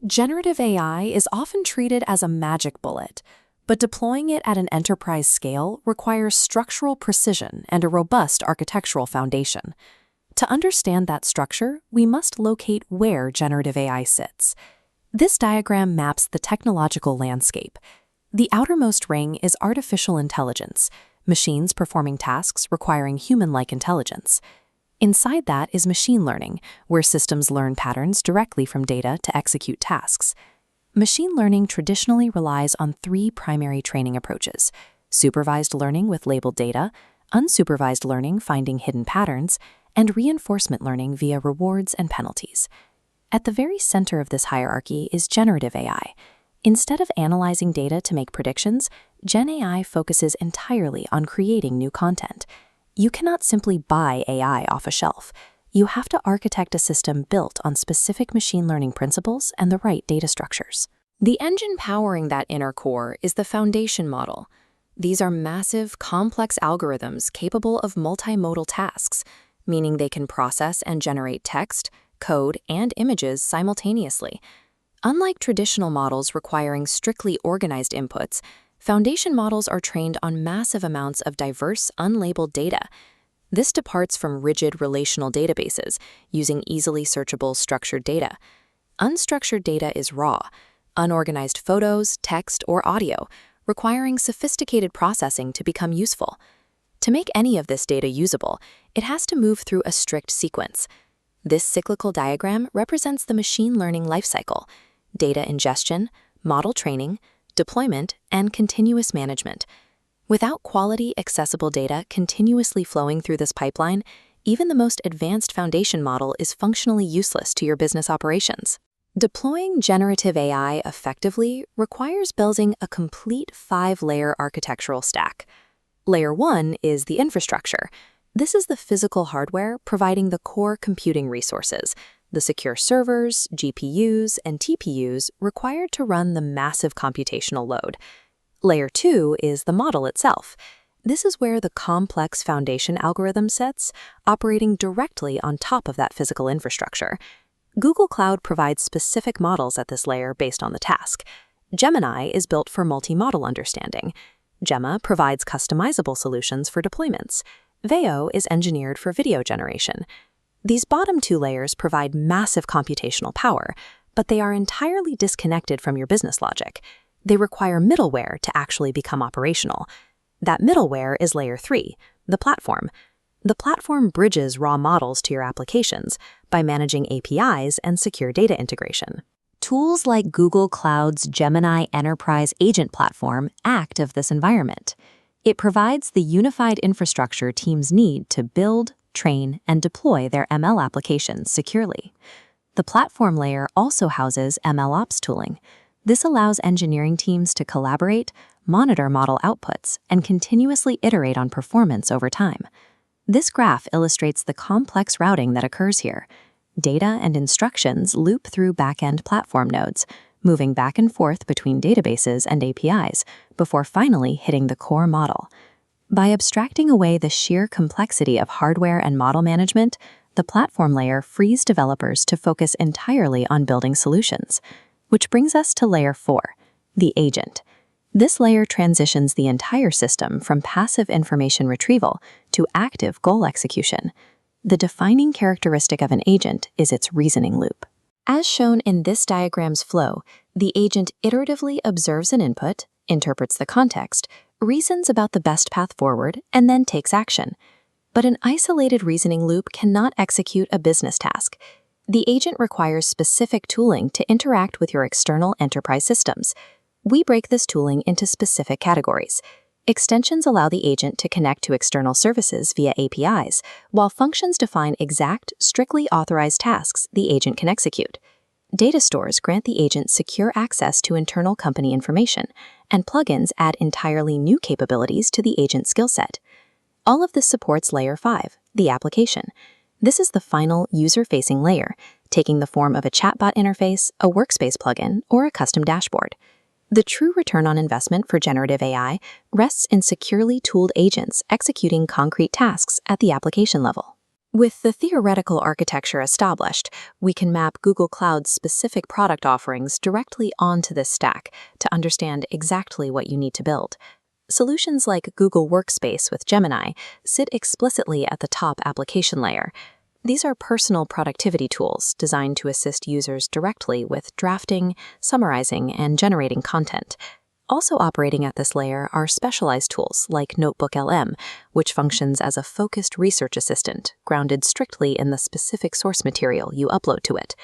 Generative AI is often treated as a magic bullet, but deploying it at an enterprise scale requires structural precision and a robust architectural foundation. To understand that structure, we must locate where generative AI sits. This diagram maps the technological landscape. The outermost ring is artificial intelligence, machines performing tasks requiring human-like intelligence. Inside that is machine learning, where systems learn patterns directly from data to execute tasks. Machine learning traditionally relies on three primary training approaches: supervised learning with labeled data, unsupervised learning finding hidden patterns, and reinforcement learning via rewards and penalties. At the very center of this hierarchy is generative AI. Instead of analyzing data to make predictions, Gen AI focuses entirely on creating new content. You cannot simply buy AI off a shelf. You have to architect a system built on specific machine learning principles and the right data structures. The engine powering that inner core is the foundation model. These are massive, complex algorithms capable of multimodal tasks, meaning they can process and generate text, code, and images simultaneously. Unlike traditional models requiring strictly organized inputs, foundation models are trained on massive amounts of diverse, unlabeled data. This departs from rigid relational databases using easily searchable structured data. Unstructured data is raw, unorganized photos, text, or audio, requiring sophisticated processing to become useful. To make any of this data usable, it has to move through a strict sequence. This cyclical diagram represents the machine learning lifecycle: data ingestion, model training, deployment, and continuous management. Without quality, accessible data continuously flowing through this pipeline, even the most advanced foundation model is functionally useless to your business operations. Deploying generative AI effectively requires building a complete 5-layer architectural stack. Layer 1 is the infrastructure. This is the physical hardware providing the core computing resources, the secure servers, GPUs, and TPUs required to run the massive computational load. Layer 2 is the model itself. This is where the complex foundation algorithm sits, operating directly on top of that physical infrastructure. Google Cloud provides specific models at this layer based on the task. Gemini is built for multi-model understanding. Gemma provides customizable solutions for deployments. Veo is engineered for video generation. These bottom two layers provide massive computational power, but they are entirely disconnected from your business logic. They require middleware to actually become operational. That middleware is layer 3, the platform. The platform bridges raw models to your applications by managing APIs and secure data integration. Tools like Google Cloud's Gemini Enterprise Agent Platform act as this environment. It provides the unified infrastructure teams need to build, train, and deploy their ML applications securely. The platform layer also houses MLOps tooling. This allows engineering teams to collaborate, monitor model outputs, and continuously iterate on performance over time. This graph illustrates the complex routing that occurs here. Data and instructions loop through back-end platform nodes, moving back and forth between databases and APIs before finally hitting the core model. By abstracting away the sheer complexity of hardware and model management, the platform layer frees developers to focus entirely on building solutions. Which brings us to layer 4, the agent. This layer transitions the entire system from passive information retrieval to active goal execution. The defining characteristic of an agent is its reasoning loop. As shown in this diagram's flow, the agent iteratively observes an input, interprets the context, reasons about the best path forward, and then takes action. But an isolated reasoning loop cannot execute a business task. The agent requires specific tooling to interact with your external enterprise systems. We break this tooling into specific categories. Extensions allow the agent to connect to external services via APIs, while functions define exact, strictly authorized tasks the agent can execute. Data stores grant the agent secure access to internal company information, and plugins add entirely new capabilities to the agent skill set. All of this supports Layer 5, the application. This is the final user-facing layer, taking the form of a chatbot interface, a workspace plugin, or a custom dashboard. The true return on investment for generative AI rests in securely tooled agents executing concrete tasks at the application level. With the theoretical architecture established, we can map Google Cloud's specific product offerings directly onto this stack to understand exactly what you need to build. Solutions like Google Workspace with Gemini sit explicitly at the top application layer. These are personal productivity tools designed to assist users directly with drafting, summarizing, and generating content. Also operating at this layer are specialized tools like Notebook LM, which functions as a focused research assistant, grounded strictly in the specific source material you upload to it.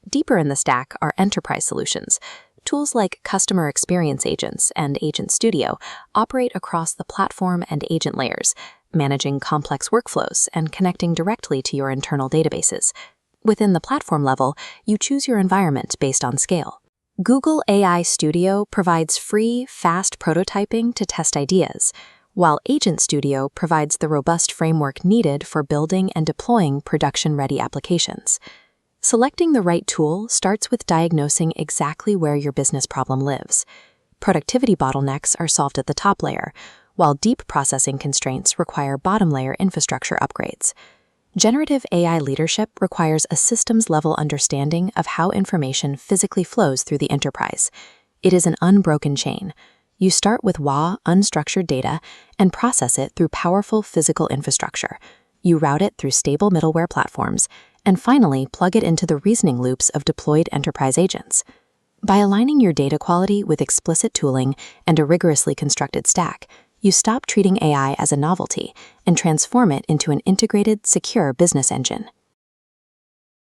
Deeper in the stack are enterprise solutions. Tools like Customer Experience Agents and Agent Studio operate across the platform and agent layers, managing complex workflows and connecting directly to your internal databases. Within the platform level, you choose your environment based on scale. Google AI Studio provides free, fast prototyping to test ideas, while Agent Studio provides the robust framework needed for building and deploying production-ready applications. Selecting the right tool starts with diagnosing exactly where your business problem lives. Productivity bottlenecks are solved at the top layer, while deep processing constraints require bottom-layer infrastructure upgrades. Generative AI leadership requires a systems-level understanding of how information physically flows through the enterprise. It is an unbroken chain. You start with raw, unstructured data and process it through powerful physical infrastructure. You route it through stable middleware platforms, and finally plug it into the reasoning loops of deployed enterprise agents. By aligning your data quality with explicit tooling and a rigorously constructed stack, you stop treating AI as a novelty and transform it into an integrated, secure business engine.